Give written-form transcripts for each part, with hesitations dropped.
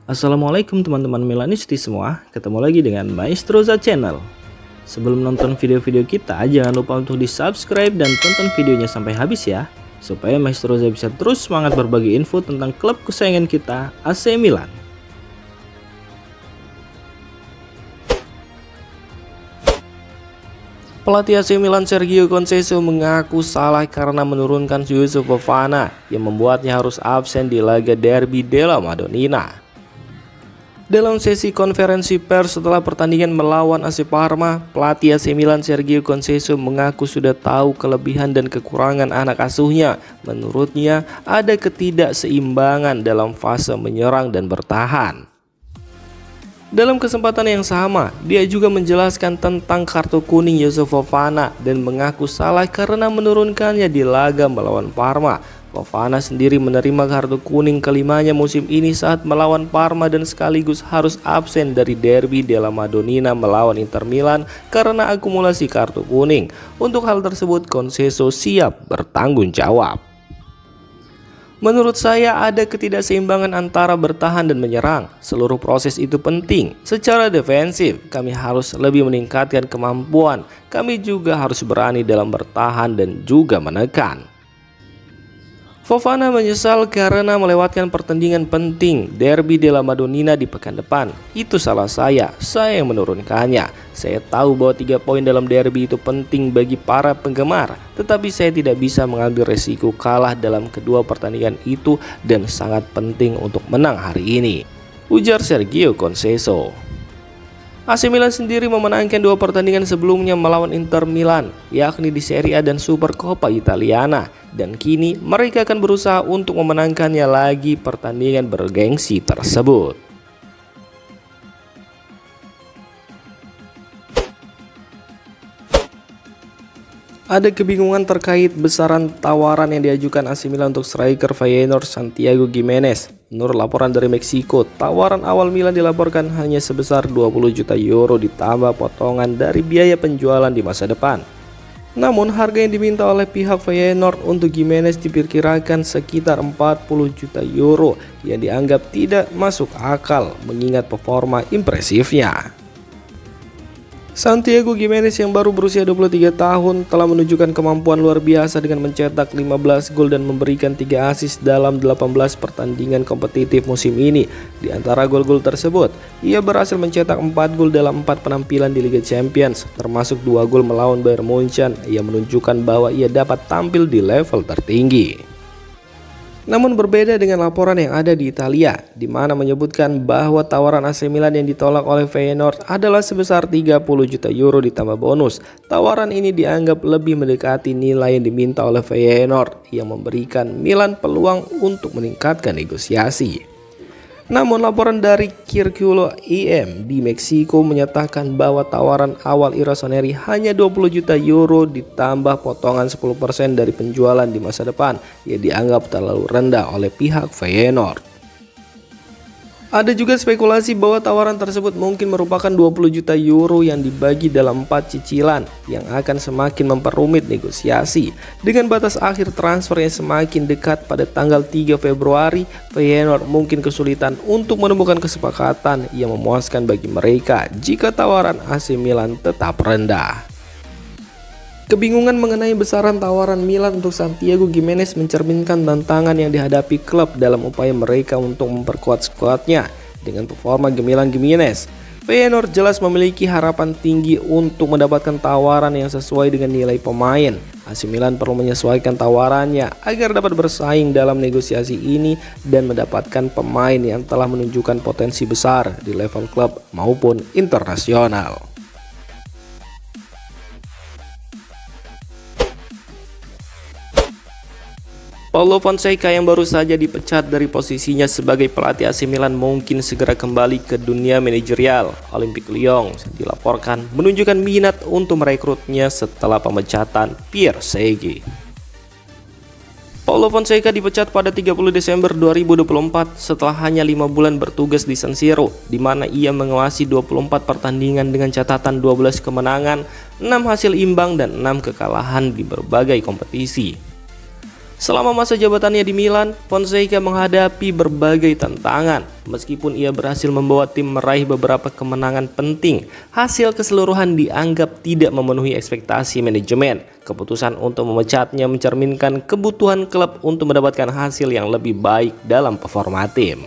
Assalamualaikum teman-teman Milanisti semua, ketemu lagi dengan Maestroza Channel. Sebelum nonton video-video kita, jangan lupa untuk di subscribe dan tonton videonya sampai habis ya, supaya Maestroza bisa terus semangat berbagi info tentang klub kesayangan kita, AC Milan. Pelatih AC Milan Sergio Conceição mengaku salah karena menurunkan Youssouf Fofana yang membuatnya harus absen di laga Derby della Madonnina. Dalam sesi konferensi pers setelah pertandingan melawan AC Parma, pelatih AC Milan Sergio Conceição mengaku sudah tahu kelebihan dan kekurangan anak asuhnya. Menurutnya, ada ketidakseimbangan dalam fase menyerang dan bertahan. Dalam kesempatan yang sama, dia juga menjelaskan tentang kartu kuning Youssouf Fofana dan mengaku salah karena menurunkannya di laga melawan Parma. Fofana sendiri menerima kartu kuning kelimanya musim ini saat melawan Parma dan sekaligus harus absen dari Derby della Madonnina melawan Inter Milan karena akumulasi kartu kuning. Untuk hal tersebut, Conceição siap bertanggung jawab. Menurut saya ada ketidakseimbangan antara bertahan dan menyerang. Seluruh proses itu penting. Secara defensif, kami harus lebih meningkatkan kemampuan. Kami juga harus berani dalam bertahan dan juga menekan. Fofana menyesal karena melewatkan pertandingan penting Derby della Madonnina di pekan depan. Itu salah saya yang menurunkannya. Saya tahu bahwa 3 poin dalam derby itu penting bagi para penggemar, tetapi saya tidak bisa mengambil resiko kalah dalam kedua pertandingan itu dan sangat penting untuk menang hari ini, ujar Sergio Conceição. AC Milan sendiri memenangkan 2 pertandingan sebelumnya melawan Inter Milan, yakni di Serie A dan Supercoppa Italiana, dan kini mereka akan berusaha untuk memenangkannya lagi pertandingan bergengsi tersebut. Ada kebingungan terkait besaran tawaran yang diajukan AC Milan untuk striker Feyenoord Santiago Giménez. Menurut laporan dari Meksiko, tawaran awal Milan dilaporkan hanya sebesar 20 juta euro ditambah potongan dari biaya penjualan di masa depan. Namun harga yang diminta oleh pihak Feyenoord untuk Giménez diperkirakan sekitar 40 juta euro yang dianggap tidak masuk akal mengingat performa impresifnya. Santiago Giménez yang baru berusia 23 tahun telah menunjukkan kemampuan luar biasa dengan mencetak 15 gol dan memberikan 3 assist dalam 18 pertandingan kompetitif musim ini. Di antara gol-gol tersebut, ia berhasil mencetak 4 gol dalam 4 penampilan di Liga Champions, termasuk 2 gol melawan Bayern Munchen yang menunjukkan bahwa ia dapat tampil di level tertinggi. Namun berbeda dengan laporan yang ada di Italia, di mana menyebutkan bahwa tawaran AC Milan yang ditolak oleh Feyenoord adalah sebesar 30 juta euro ditambah bonus. Tawaran ini dianggap lebih mendekati nilai yang diminta oleh Feyenoord yang memberikan Milan peluang untuk meningkatkan negosiasi. Namun laporan dari Circulo IM di Meksiko menyatakan bahwa tawaran awal Rossoneri hanya 20 juta euro ditambah potongan 10% dari penjualan di masa depan yang dianggap terlalu rendah oleh pihak Feyenoord. Ada juga spekulasi bahwa tawaran tersebut mungkin merupakan 20 juta euro yang dibagi dalam 4 cicilan yang akan semakin memperumit negosiasi. Dengan batas akhir transfer yang semakin dekat pada tanggal 3 Februari, Feyenoord mungkin kesulitan untuk menemukan kesepakatan yang memuaskan bagi mereka jika tawaran AC Milan tetap rendah. Kebingungan mengenai besaran tawaran Milan untuk Santiago Giménez mencerminkan tantangan yang dihadapi klub dalam upaya mereka untuk memperkuat skuadnya. Dengan performa gemilang Giménez, Feyenoord jelas memiliki harapan tinggi untuk mendapatkan tawaran yang sesuai dengan nilai pemain. AC Milan perlu menyesuaikan tawarannya agar dapat bersaing dalam negosiasi ini dan mendapatkan pemain yang telah menunjukkan potensi besar di level klub maupun internasional. Paulo Fonseca yang baru saja dipecat dari posisinya sebagai pelatih AC Milan mungkin segera kembali ke dunia manajerial. Olympique Lyon dilaporkan menunjukkan minat untuk merekrutnya setelah pemecatan Pierre Segi. Paulo Fonseca dipecat pada 30 Desember 2024 setelah hanya 5 bulan bertugas di San Siro, di mana ia menguasai 24 pertandingan dengan catatan 12 kemenangan, 6 hasil imbang dan 6 kekalahan di berbagai kompetisi. Selama masa jabatannya di Milan, Fonseca menghadapi berbagai tantangan. Meskipun ia berhasil membawa tim meraih beberapa kemenangan penting, hasil keseluruhan dianggap tidak memenuhi ekspektasi manajemen. Keputusan untuk memecatnya mencerminkan kebutuhan klub untuk mendapatkan hasil yang lebih baik dalam performa tim.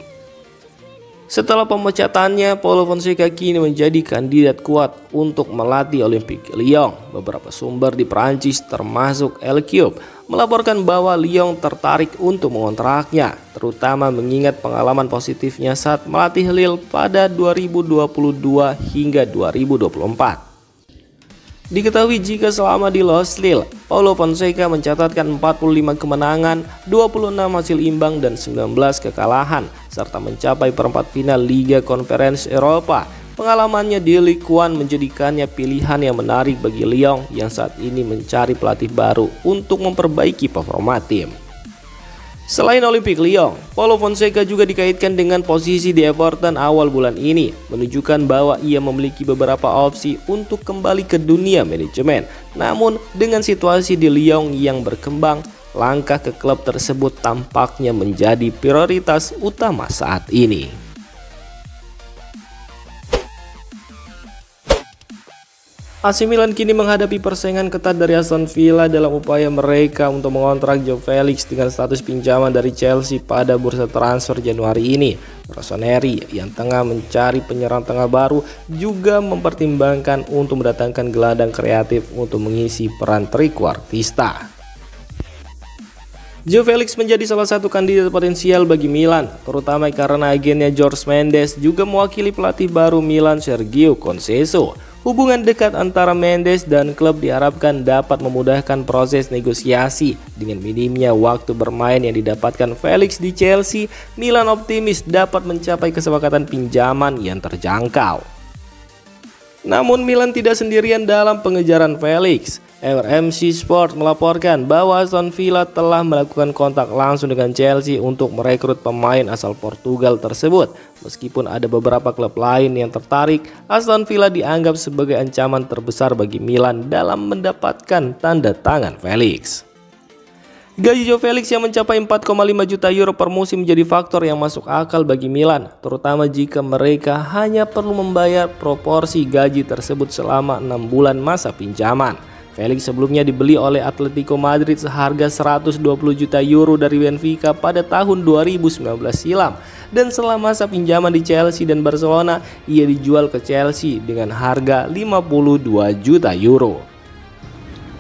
Setelah pemecatannya, Paulo Fonseca kini menjadi kandidat kuat untuk melatih Olympique Lyon. Beberapa sumber di Prancis termasuk L'Equipe melaporkan bahwa Lyon tertarik untuk mengontraknya, terutama mengingat pengalaman positifnya saat melatih Lille pada 2022 hingga 2024. Diketahui jika selama di Los Lille, Paulo Fonseca mencatatkan 45 kemenangan, 26 hasil imbang dan 19 kekalahan, serta mencapai perempat final Liga Conference Eropa. Pengalamannya di Ligue 1 menjadikannya pilihan yang menarik bagi Lyon yang saat ini mencari pelatih baru untuk memperbaiki performa tim. Selain Olympique Lyon, Paulo Fonseca juga dikaitkan dengan posisi di Everton awal bulan ini, menunjukkan bahwa ia memiliki beberapa opsi untuk kembali ke dunia manajemen. Namun, dengan situasi di Lyon yang berkembang, langkah ke klub tersebut tampaknya menjadi prioritas utama saat ini. AC Milan kini menghadapi persaingan ketat dari Aston Villa dalam upaya mereka untuk mengontrak Joao Felix dengan status pinjaman dari Chelsea pada bursa transfer Januari ini. Rossoneri yang tengah mencari penyerang tengah baru juga mempertimbangkan untuk mendatangkan gelandang kreatif untuk mengisi peran trequartista. Joao Felix menjadi salah satu kandidat potensial bagi Milan, terutama karena agennya Jorge Mendes juga mewakili pelatih baru Milan Sergio Conceição. Hubungan dekat antara Mendes dan klub diharapkan dapat memudahkan proses negosiasi. Dengan minimnya waktu bermain yang didapatkan Felix di Chelsea, Milan optimis dapat mencapai kesepakatan pinjaman yang terjangkau. Namun Milan tidak sendirian dalam pengejaran Felix. RMC Sport melaporkan bahwa Aston Villa telah melakukan kontak langsung dengan Chelsea untuk merekrut pemain asal Portugal tersebut. Meskipun ada beberapa klub lain yang tertarik, Aston Villa dianggap sebagai ancaman terbesar bagi Milan dalam mendapatkan tanda tangan Felix. Gaji Joao Felix yang mencapai 4,5 juta euro per musim menjadi faktor yang masuk akal bagi Milan, terutama jika mereka hanya perlu membayar proporsi gaji tersebut selama 6 bulan masa pinjaman. Felix sebelumnya dibeli oleh Atletico Madrid seharga 120 juta euro dari Benfica pada tahun 2019 silam, dan setelah masa pinjaman di Chelsea dan Barcelona, ia dijual ke Chelsea dengan harga 52 juta euro.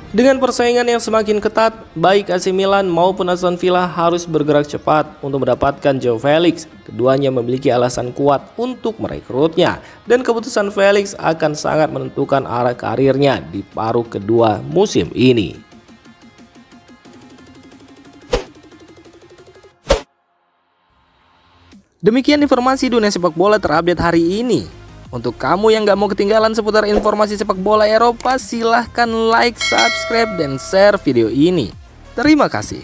Dengan persaingan yang semakin ketat, baik AC Milan maupun Aston Villa harus bergerak cepat untuk mendapatkan Joao Felix. Keduanya memiliki alasan kuat untuk merekrutnya, dan keputusan Felix akan sangat menentukan arah karirnya di paruh kedua musim ini. Demikian informasi dunia sepak bola terupdate hari ini. Untuk kamu yang gak mau ketinggalan seputar informasi sepak bola Eropa, silahkan like, subscribe, dan share video ini. Terima kasih.